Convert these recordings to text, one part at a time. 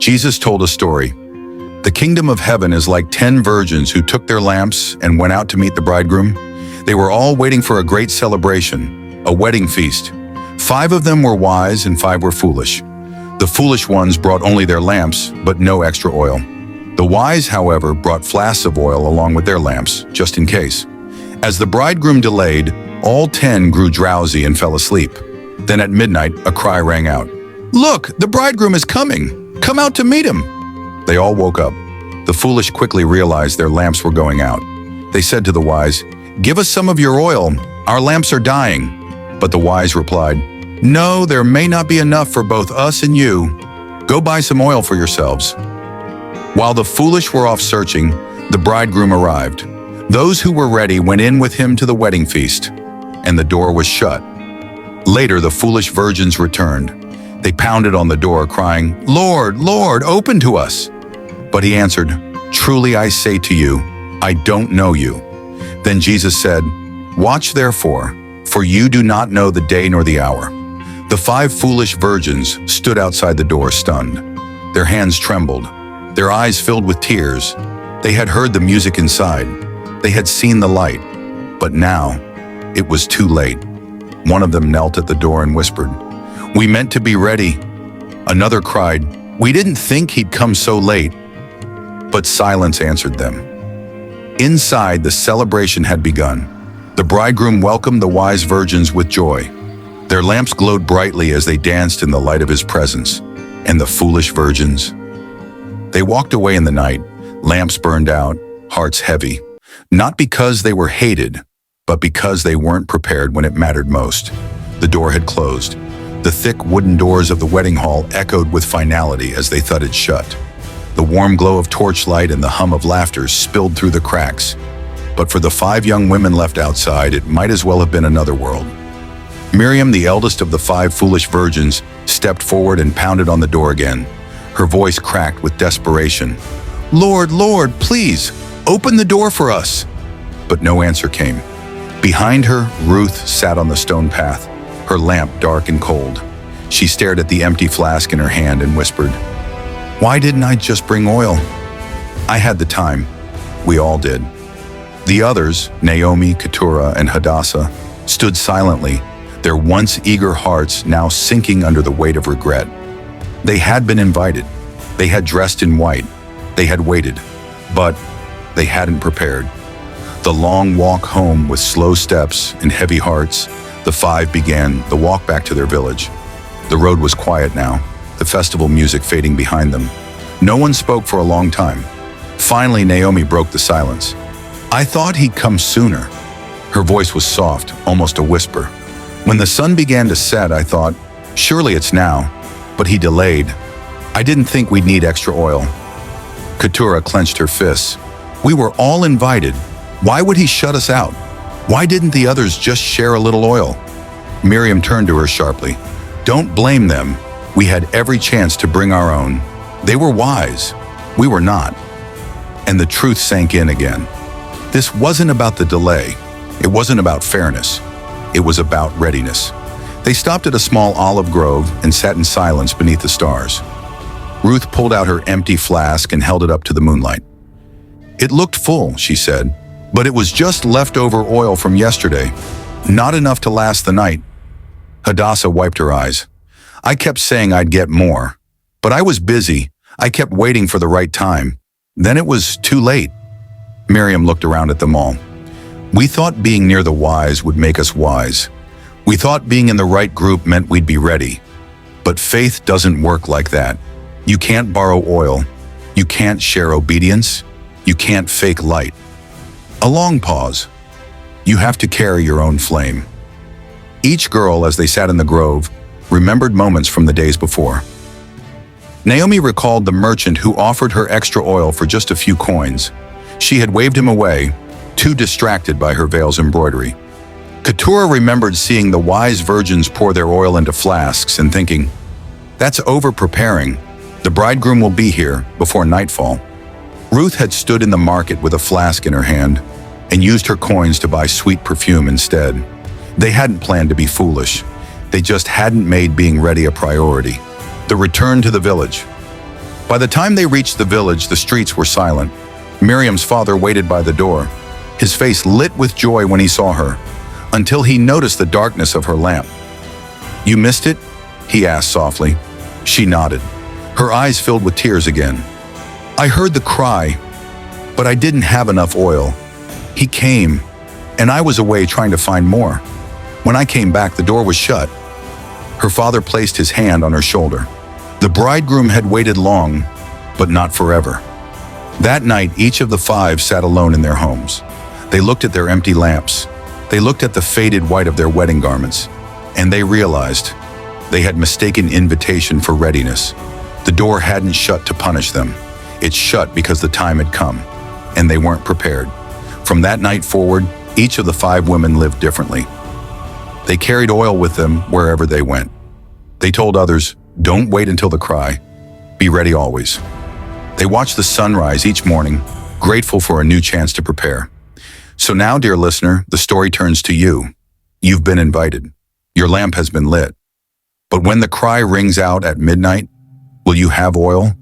Jesus told a story. The kingdom of heaven is like 10 virgins who took their lamps and went out to meet the bridegroom. They were all waiting for a great celebration, a wedding feast. 5 of them were wise and 5 were foolish. The foolish ones brought only their lamps, but no extra oil. The wise, however, brought flasks of oil along with their lamps, just in case. As the bridegroom delayed, all 10 grew drowsy and fell asleep. Then at midnight, a cry rang out. "Look, the bridegroom is coming! Come out to meet him!" They all woke up. The foolish quickly realized their lamps were going out. They said to the wise, "Give us some of your oil. Our lamps are dying." But the wise replied, "No, there may not be enough for both us and you. Go buy some oil for yourselves." While the foolish were off searching, the bridegroom arrived. Those who were ready went in with him to the wedding feast, and the door was shut. Later, the foolish virgins returned. They pounded on the door, crying, "Lord, Lord, open to us." But he answered, "Truly I say to you, I don't know you." Then Jesus said, "Watch therefore, for you do not know the day nor the hour." The 5 foolish virgins stood outside the door, stunned. Their hands trembled, their eyes filled with tears. They had heard the music inside. They had seen the light. But now, it was too late. One of them knelt at the door and whispered, "We meant to be ready." Another cried, "We didn't think he'd come so late." But silence answered them. Inside, the celebration had begun. The bridegroom welcomed the wise virgins with joy. Their lamps glowed brightly as they danced in the light of his presence. And the foolish virgins? They walked away in the night, lamps burned out, hearts heavy. Not because they were hated, but because they weren't prepared when it mattered most. The door had closed. The thick wooden doors of the wedding hall echoed with finality as they thudded shut. The warm glow of torchlight and the hum of laughter spilled through the cracks. But for the 5 young women left outside, it might as well have been another world. Miriam, the eldest of the 5 foolish virgins, stepped forward and pounded on the door again. Her voice cracked with desperation. "Lord, Lord, please, open the door for us." But no answer came. Behind her, Ruth sat on the stone path, her lamp dark and cold. She stared at the empty flask in her hand and whispered, "Why didn't I just bring oil? I had the time." We all did. The others, Naomi, Keturah, and Hadassah, stood silently, their once eager hearts now sinking under the weight of regret. They had been invited. They had dressed in white. They had waited. But they hadn't prepared. The long walk home with slow steps and heavy hearts, the 5 began the walk back to their village. The road was quiet now, the festival music fading behind them. No one spoke for a long time. Finally, Naomi broke the silence. "I thought he'd come sooner." Her voice was soft, almost a whisper. "When the sun began to set, I thought, surely it's now. But he delayed. I didn't think we'd need extra oil." Keturah clenched her fists. "We were all invited. Why would he shut us out? Why didn't the others just share a little oil?" Miriam turned to her sharply. "Don't blame them. We had every chance to bring our own. They were wise. We were not." And the truth sank in again. This wasn't about the delay. It wasn't about fairness. It was about readiness. They stopped at a small olive grove and sat in silence beneath the stars. Ruth pulled out her empty flask and held it up to the moonlight. "It looked full," she said, "but it was just leftover oil from yesterday. Not enough to last the night." Hadassah wiped her eyes. "I kept saying I'd get more, but I was busy. I kept waiting for the right time. Then it was too late." Miriam looked around at them all. "We thought being near the wise would make us wise. We thought being in the right group meant we'd be ready. But faith doesn't work like that. You can't borrow oil. You can't share obedience. You can't fake light." A long pause. "You have to carry your own flame." Each girl, as they sat in the grove, remembered moments from the days before. Naomi recalled the merchant who offered her extra oil for just a few coins. She had waved him away, too distracted by her veil's embroidery. Keturah remembered seeing the wise virgins pour their oil into flasks and thinking, "That's over-preparing. The bridegroom will be here before nightfall." Ruth had stood in the market with a flask in her hand and used her coins to buy sweet perfume instead. They hadn't planned to be foolish. They just hadn't made being ready a priority. The return to the village. By the time they reached the village, the streets were silent. Miriam's father waited by the door, his face lit with joy when he saw her, until he noticed the darkness of her lamp. "You missed it?" he asked softly. She nodded, her eyes filled with tears again. "I heard the cry, but I didn't have enough oil. He came, and I was away trying to find more. When I came back, the door was shut." Her father placed his hand on her shoulder. The bridegroom had waited long, but not forever. That night, each of the five sat alone in their homes. They looked at their empty lamps. They looked at the faded white of their wedding garments, and they realized they had mistaken invitation for readiness. The door hadn't shut to punish them. It shut because the time had come, and they weren't prepared. From that night forward, each of the five women lived differently. They carried oil with them wherever they went. They told others, "Don't wait until the cry. Be ready always." They watched the sunrise each morning, grateful for a new chance to prepare. So now, dear listener, the story turns to you. You've been invited. Your lamp has been lit. But when the cry rings out at midnight, will you have oil?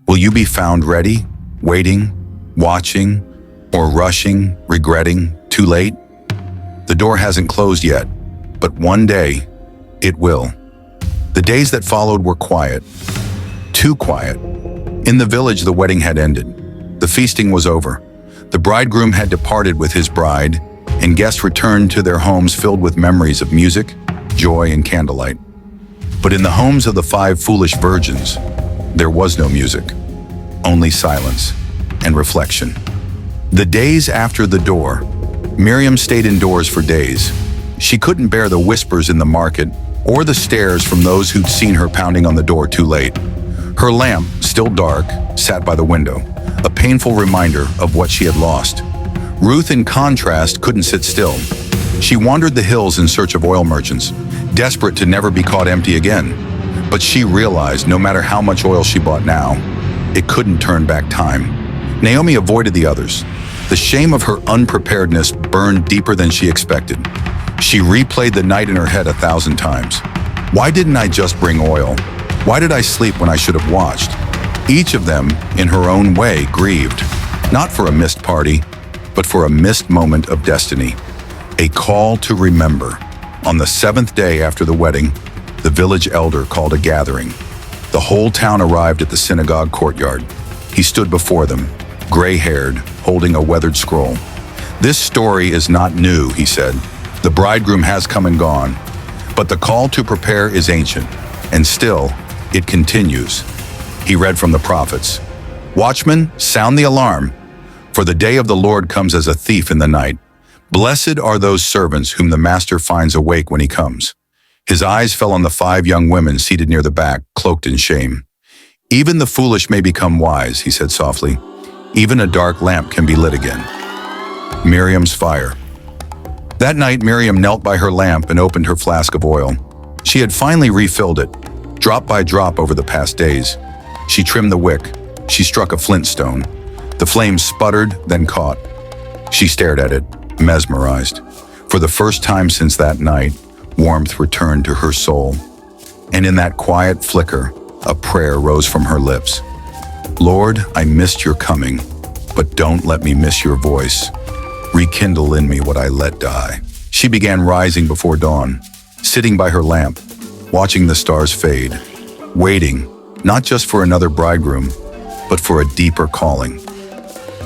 Will you be found ready, waiting, watching, or rushing, regretting, too late? The door hasn't closed yet, but one day it will. The days that followed were quiet, too quiet. In the village, the wedding had ended. The feasting was over. The bridegroom had departed with his bride, and guests returned to their homes filled with memories of music, joy, and candlelight. But in the homes of the five foolish virgins, there was no music, only silence and reflection. The days after the door, Miriam stayed indoors for days. She couldn't bear the whispers in the market or the stares from those who'd seen her pounding on the door too late. Her lamp, still dark, sat by the window, a painful reminder of what she had lost. Ruth, in contrast, couldn't sit still. She wandered the hills in search of oil merchants, desperate to never be caught empty again. But she realized no matter how much oil she bought now, it couldn't turn back time. Naomi avoided the others. The shame of her unpreparedness burned deeper than she expected. She replayed the night in her head 1,000 times. Why didn't I just bring oil? Why did I sleep when I should have watched? Each of them, in her own way, grieved, not for a missed party, but for a missed moment of destiny. A call to remember. On the 7th day after the wedding, the village elder called a gathering. The whole town arrived at the synagogue courtyard. He stood before them, gray-haired, holding a weathered scroll. "This story is not new," he said. "The bridegroom has come and gone, but the call to prepare is ancient, and still, it continues." He read from the prophets. "Watchmen, sound the alarm, for the day of the Lord comes as a thief in the night. Blessed are those servants whom the master finds awake when he comes." His eyes fell on the 5 young women seated near the back, cloaked in shame. "Even the foolish may become wise," he said softly. "Even a dark lamp can be lit again." Miriam's fire. That night, Miriam knelt by her lamp and opened her flask of oil. She had finally refilled it, drop by drop over the past days. She trimmed the wick. She struck a flint stone. The flame sputtered, then caught. She stared at it, mesmerized. For the first time since that night, warmth returned to her soul. And in that quiet flicker, a prayer rose from her lips. "Lord, I missed your coming, but don't let me miss your voice. Rekindle in me what I let die." She began rising before dawn, sitting by her lamp, watching the stars fade, waiting, not just for another bridegroom, but for a deeper calling.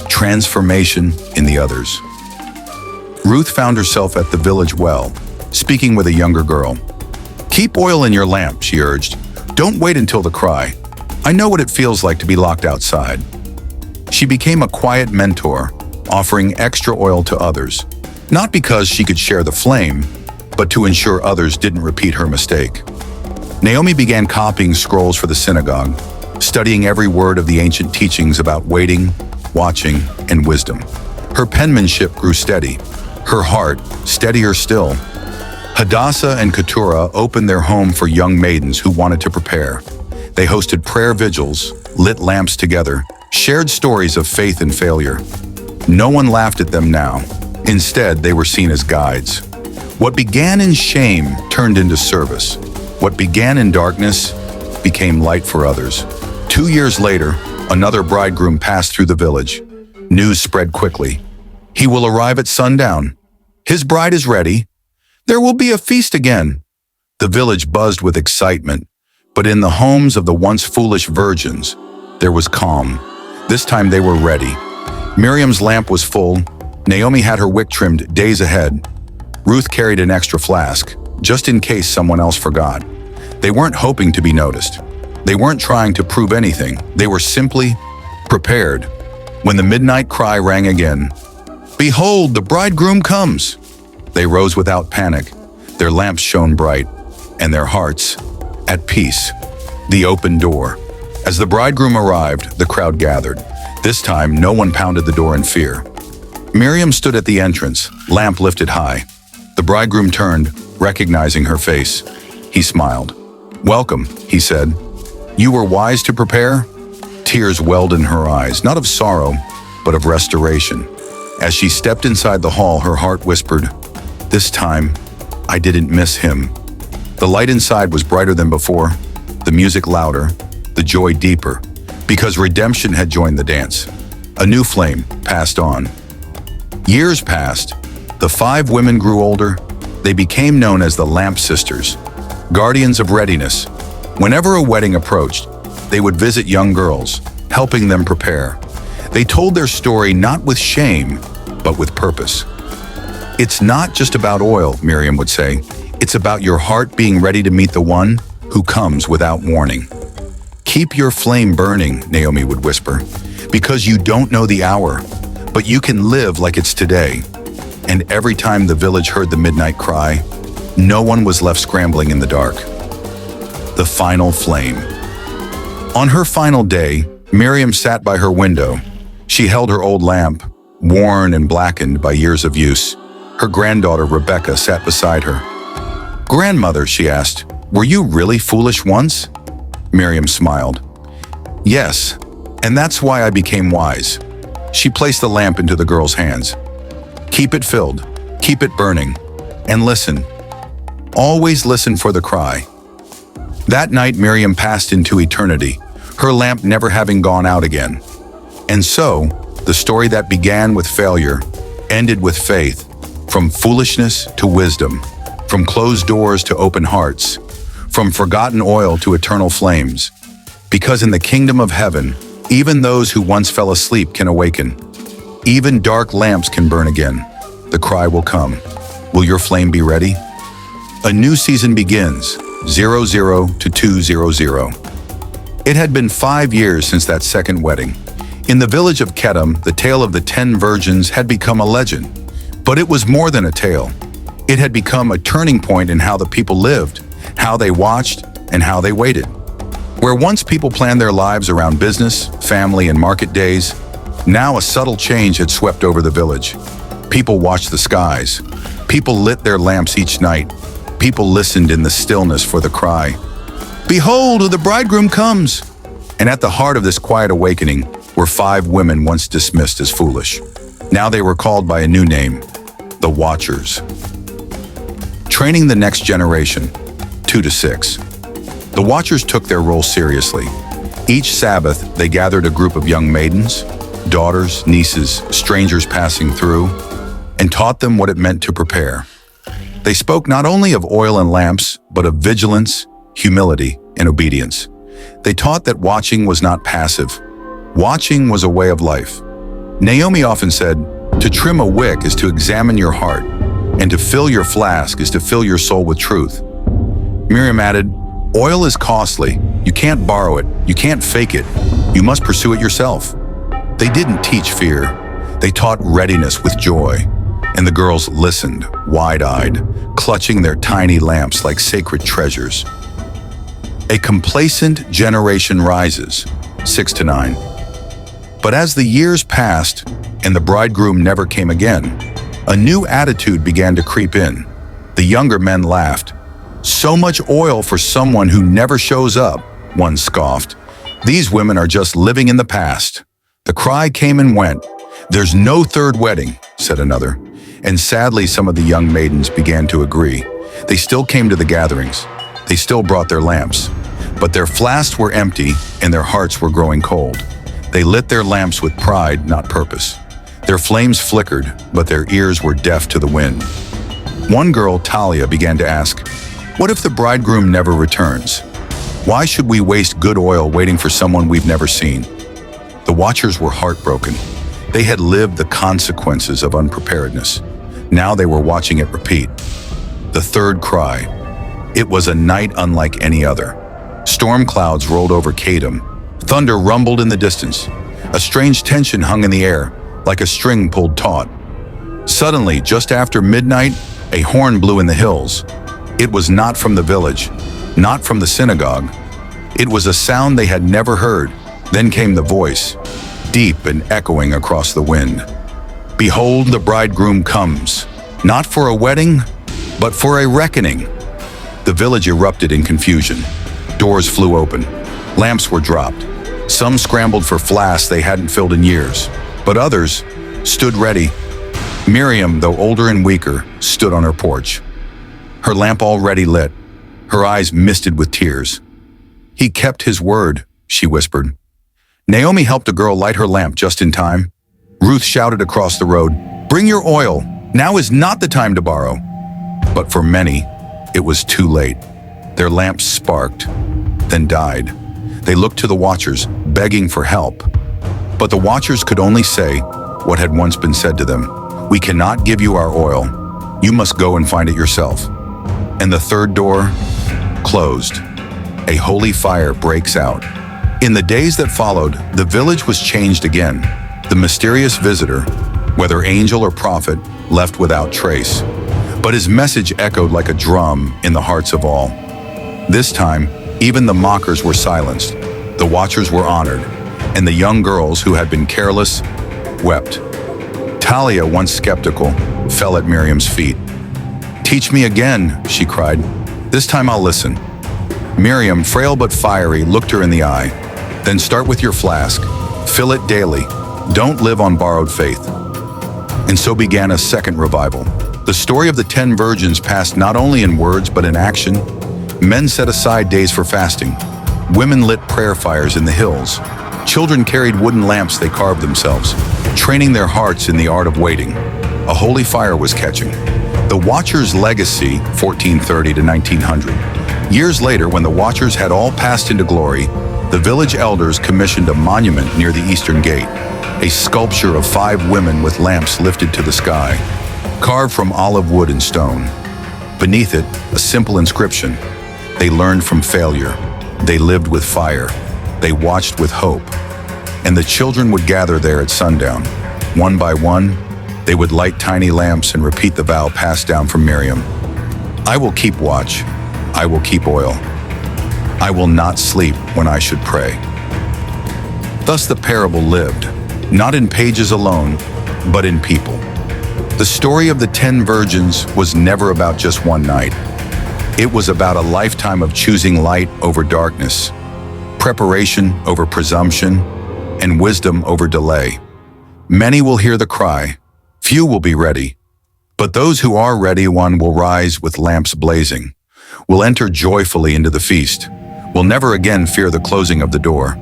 Transformation in the others. Ruth found herself at the village well, speaking with a younger girl. "Keep oil in your lamp," she urged. "Don't wait until the cry. I know what it feels like to be locked outside." She became a quiet mentor, offering extra oil to others, not because she could share the flame, but to ensure others didn't repeat her mistake. Naomi began copying scrolls for the synagogue, studying every word of the ancient teachings about waiting, watching, and wisdom. Her penmanship grew steady, her heart steadier still. Hadassah and Keturah opened their home for young maidens who wanted to prepare. They hosted prayer vigils, lit lamps together, shared stories of faith and failure. No one laughed at them now. Instead, they were seen as guides. What began in shame turned into service. What began in darkness became light for others. 2 years later, another bridegroom passed through the village. News spread quickly. He will arrive at sundown. His bride is ready. There will be a feast again. The village buzzed with excitement, but in the homes of the once foolish virgins, there was calm. This time they were ready. Miriam's lamp was full. Naomi had her wick trimmed days ahead. Ruth carried an extra flask, just in case someone else forgot. They weren't hoping to be noticed. They weren't trying to prove anything. They were simply prepared. When the midnight cry rang again, "Behold, the bridegroom comes!" They rose without panic. Their lamps shone bright, and their hearts at peace. The open door. As the bridegroom arrived, the crowd gathered. This time, no one pounded the door in fear. Miriam stood at the entrance, lamp lifted high. The bridegroom turned, recognizing her face. He smiled. "Welcome," he said. "You were wise to prepare?" Tears welled in her eyes, not of sorrow, but of restoration. As she stepped inside the hall, her heart whispered, "This time, I didn't miss him." The light inside was brighter than before, the music louder, the joy deeper, because redemption had joined the dance. A new flame passed on. Years passed. The 5 women grew older. They became known as the Lamp Sisters, guardians of readiness. Whenever a wedding approached, they would visit young girls, helping them prepare. They told their story not with shame, but with purpose. "It's not just about oil," Miriam would say. "It's about your heart being ready to meet the one who comes without warning." "Keep your flame burning," Naomi would whisper, "because you don't know the hour, but you can live like it's today." And every time the village heard the midnight cry, no one was left scrambling in the dark. The final flame. On her final day, Miriam sat by her window. She held her old lamp, worn and blackened by years of use. Her granddaughter, Rebecca, sat beside her. "Grandmother," she asked, "were you really foolish once?" Miriam smiled. "Yes, and that's why I became wise." She placed the lamp into the girl's hands. "Keep it filled, keep it burning, and listen. Always listen for the cry." That night, Miriam passed into eternity, her lamp never having gone out again. And so, the story that began with failure ended with faith, from foolishness to wisdom, from closed doors to open hearts, from forgotten oil to eternal flames. Because in the kingdom of heaven, even those who once fell asleep can awaken. Even dark lamps can burn again. The cry will come. Will your flame be ready? A new season begins, 00 to 200. It had been 5 years since that second wedding. In the village of Kedem, the tale of the 10 virgins had become a legend. But it was more than a tale. It had become a turning point in how the people lived, how they watched, and how they waited. Where once people planned their lives around business, family, and market days, now a subtle change had swept over the village. People watched the skies. People lit their lamps each night. People listened in the stillness for the cry, "Behold, the bridegroom comes!" And at the heart of this quiet awakening were 5 women once dismissed as foolish. Now they were called by a new name, the Watchers. Training the next generation, 2 to 6. The Watchers took their role seriously. Each Sabbath, they gathered a group of young maidens, daughters, nieces, strangers passing through, and taught them what it meant to prepare. They spoke not only of oil and lamps, but of vigilance, humility, and obedience. They taught that watching was not passive. Watching was a way of life. Naomi often said, "To trim a wick is to examine your heart, and to fill your flask is to fill your soul with truth." Miriam added, "Oil is costly. You can't borrow it. You can't fake it. You must pursue it yourself." They didn't teach fear. They taught readiness with joy. And the girls listened, wide-eyed, clutching their tiny lamps like sacred treasures. A complacent generation rises, 6 to 9. But as the years passed and the bridegroom never came again, a new attitude began to creep in. The younger men laughed. "So much oil for someone who never shows up," one scoffed. "These women are just living in the past." The cry came and went. "There's no third wedding," said another. And sadly, some of the young maidens began to agree. They still came to the gatherings. They still brought their lamps. But their flasks were empty and their hearts were growing cold. They lit their lamps with pride, not purpose. Their flames flickered, but their ears were deaf to the wind. One girl, Talia, began to ask, "What if the bridegroom never returns? Why should we waste good oil waiting for someone we've never seen?" The watchers were heartbroken. They had lived the consequences of unpreparedness. Now they were watching it repeat. The third cry. It was a night unlike any other. Storm clouds rolled over Kadam. Thunder rumbled in the distance. A strange tension hung in the air, like a string pulled taut. Suddenly, just after midnight, a horn blew in the hills. It was not from the village, not from the synagogue. It was a sound they had never heard. Then came the voice, deep and echoing across the wind. "Behold, the bridegroom comes, not for a wedding, but for a reckoning." The village erupted in confusion. Doors flew open. Lamps were dropped. Some scrambled for flasks they hadn't filled in years, but others stood ready. Miriam, though older and weaker, stood on her porch. Her lamp already lit, her eyes misted with tears. "He kept his word," she whispered. Naomi helped a girl light her lamp just in time. Ruth shouted across the road, "Bring your oil. Now is not the time to borrow." But for many, it was too late. Their lamps sparked, then died. They looked to the watchers, begging for help. But the watchers could only say what had once been said to them. "We cannot give you our oil. You must go and find it yourself." And the third door closed. A holy fire breaks out. In the days that followed, the village was changed again. The mysterious visitor, whether angel or prophet, left without trace. But his message echoed like a drum in the hearts of all. This time, even the mockers were silenced. The watchers were honored, and the young girls who had been careless wept. Talia, once skeptical, fell at Miriam's feet. "Teach me again," she cried. "This time I'll listen." Miriam, frail but fiery, looked her in the eye. "Then start with your flask. Fill it daily. Don't live on borrowed faith." And so began a second revival. The story of the 10 virgins passed not only in words but in action. Men set aside days for fasting. Women lit prayer fires in the hills. Children carried wooden lamps they carved themselves, training their hearts in the art of waiting. A holy fire was catching. The Watchers' legacy, 1430 to 1900. Years later, when the Watchers had all passed into glory, the village elders commissioned a monument near the eastern gate, a sculpture of 5 women with lamps lifted to the sky, carved from olive wood and stone. Beneath it, a simple inscription. They learned from failure. They lived with fire. They watched with hope. And the children would gather there at sundown. One by one, they would light tiny lamps and repeat the vow passed down from Miriam. "I will keep watch. I will keep oil. I will not sleep when I should pray." Thus the parable lived, not in pages alone, but in people. The story of the 10 virgins was never about just one night. It was about a lifetime of choosing light over darkness, preparation over presumption, and wisdom over delay. Many will hear the cry, few will be ready. But those who are ready, one will rise with lamps blazing, will enter joyfully into the feast, will never again fear the closing of the door.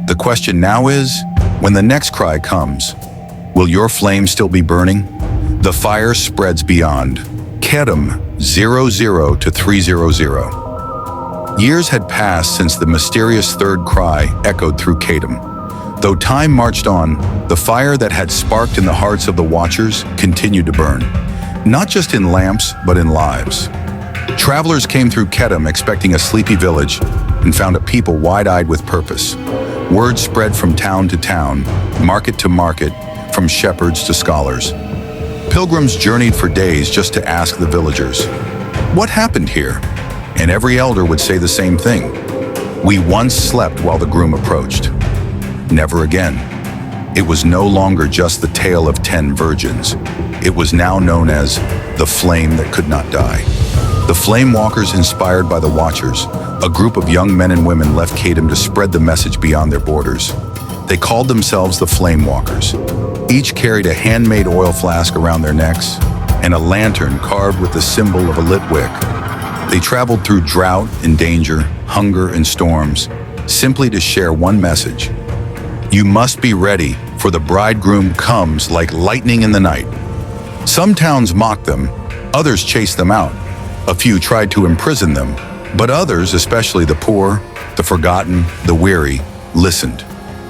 The question now is, when the next cry comes, will your flame still be burning? The fire spreads beyond. Kedem 00 to 300. Years had passed since the mysterious third cry echoed through Kedem. Though time marched on, the fire that had sparked in the hearts of the watchers continued to burn, not just in lamps, but in lives. Travelers came through Kedem expecting a sleepy village and found a people wide-eyed with purpose. Word spread from town to town, market to market, from shepherds to scholars. Pilgrims journeyed for days just to ask the villagers, "What happened here?" And every elder would say the same thing. "We once slept while the groom approached." Never again. It was no longer just the tale of 10 virgins. It was now known as the flame that could not die. The flame walkers, inspired by the Watchers, a group of young men and women left Kedem to spread the message beyond their borders. They called themselves the Flame Walkers. Each carried a handmade oil flask around their necks and a lantern carved with the symbol of a lit wick. They traveled through drought and danger, hunger, and storms, simply to share one message. You must be ready, for the bridegroom comes like lightning in the night. Some towns mocked them, others chased them out. A few tried to imprison them, but others, especially the poor, the forgotten, the weary, listened.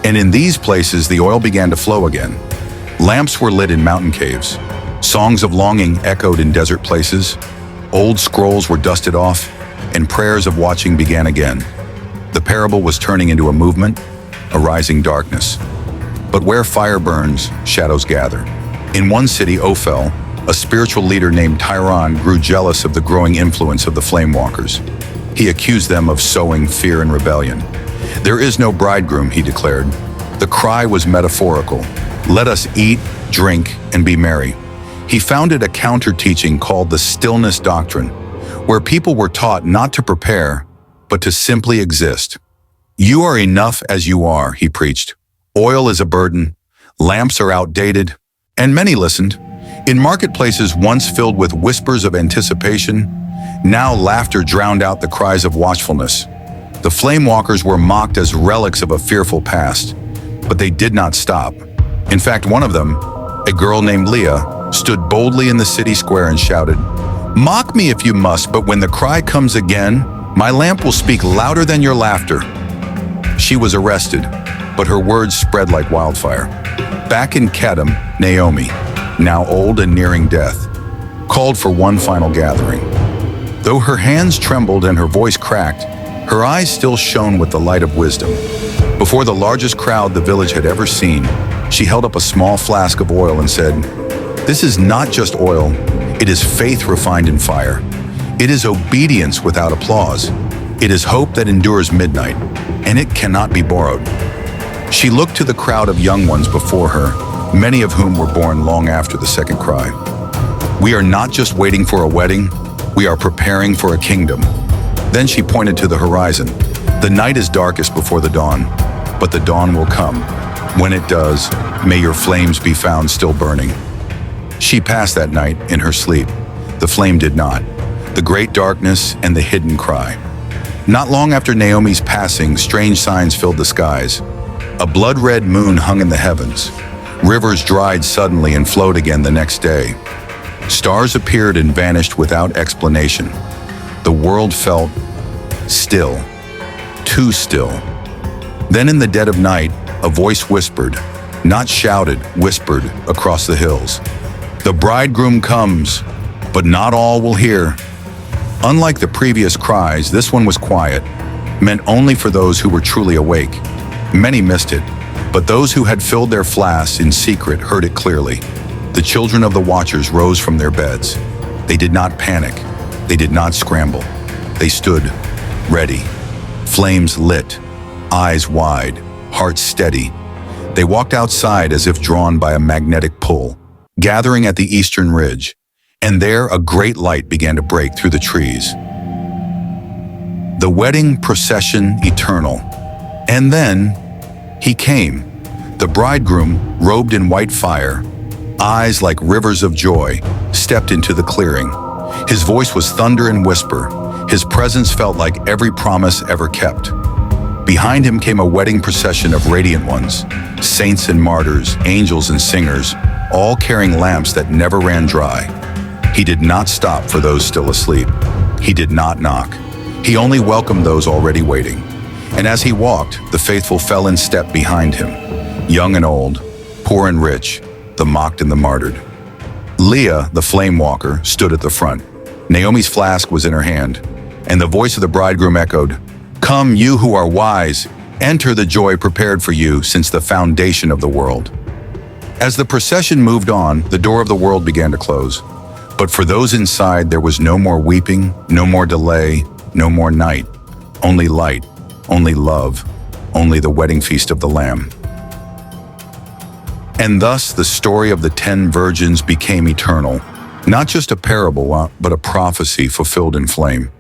And in these places the oil began to flow again. Lamps were lit in mountain caves. Songs of longing echoed in desert places. Old scrolls were dusted off, and prayers of watching began again. The parable was turning into a movement, a rising darkness. But where fire burns, shadows gather. In one city, Ophel, a spiritual leader named Tyron grew jealous of the growing influence of the flame walkers. He accused them of sowing fear and rebellion. There is no bridegroom, he declared. The cry was metaphorical. Let us eat, drink, and be merry. He founded a counter-teaching called the stillness doctrine, where people were taught not to prepare, but to simply exist. You are enough as you are, he preached. Oil is a burden, lamps are outdated, and many listened. In marketplaces once filled with whispers of anticipation, now laughter drowned out the cries of watchfulness. The flame walkers were mocked as relics of a fearful past, but they did not stop. In fact, one of them, a girl named Leah, stood boldly in the city square and shouted, "Mock me if you must, but when the cry comes again, my lamp will speak louder than your laughter." She was arrested, but her words spread like wildfire. Back in Kedem, Naomi, now old and nearing death, called for one final gathering. Though her hands trembled and her voice cracked, her eyes still shone with the light of wisdom. Before the largest crowd the village had ever seen, she held up a small flask of oil and said, "This is not just oil, it is faith refined in fire. It is obedience without applause. It is hope that endures midnight, and it cannot be borrowed." She looked to the crowd of young ones before her, many of whom were born long after the second cry. We are not just waiting for a wedding, we are preparing for a kingdom. Then she pointed to the horizon. The night is darkest before the dawn, but the dawn will come. When it does, may your flames be found still burning. She passed that night in her sleep. The flame did not. The great darkness and the hidden cry. Not long after Naomi's passing, strange signs filled the skies. A blood-red moon hung in the heavens. Rivers dried suddenly and flowed again the next day. Stars appeared and vanished without explanation. The world felt still, too still. Then in the dead of night, a voice whispered, not shouted, whispered across the hills. The bridegroom comes, but not all will hear. Unlike the previous cries, this one was quiet, meant only for those who were truly awake. Many missed it, but those who had filled their flasks in secret heard it clearly. The children of the watchers rose from their beds. They did not panic. They did not scramble. They stood, ready, flames lit, eyes wide, hearts steady. They walked outside as if drawn by a magnetic pull, gathering at the eastern ridge, and there a great light began to break through the trees. The wedding procession eternal. And then he came, the bridegroom robed in white fire, eyes like rivers of joy, stepped into the clearing. His voice was thunder and whisper. His presence felt like every promise ever kept. Behind him came a wedding procession of radiant ones, saints and martyrs, angels and singers, all carrying lamps that never ran dry. He did not stop for those still asleep. He did not knock. He only welcomed those already waiting. And as he walked, the faithful fell in step behind him, young and old, poor and rich, the mocked and the martyred. Leah, the flame walker, stood at the front. Naomi's flask was in her hand, and the voice of the bridegroom echoed, "Come, you who are wise, enter the joy prepared for you since the foundation of the world." As the procession moved on, the door of the world began to close. But for those inside, there was no more weeping, no more delay, no more night, only light, only love, only the wedding feast of the Lamb. And thus the story of the 10 virgins became eternal, not just a parable, but a prophecy fulfilled in flame.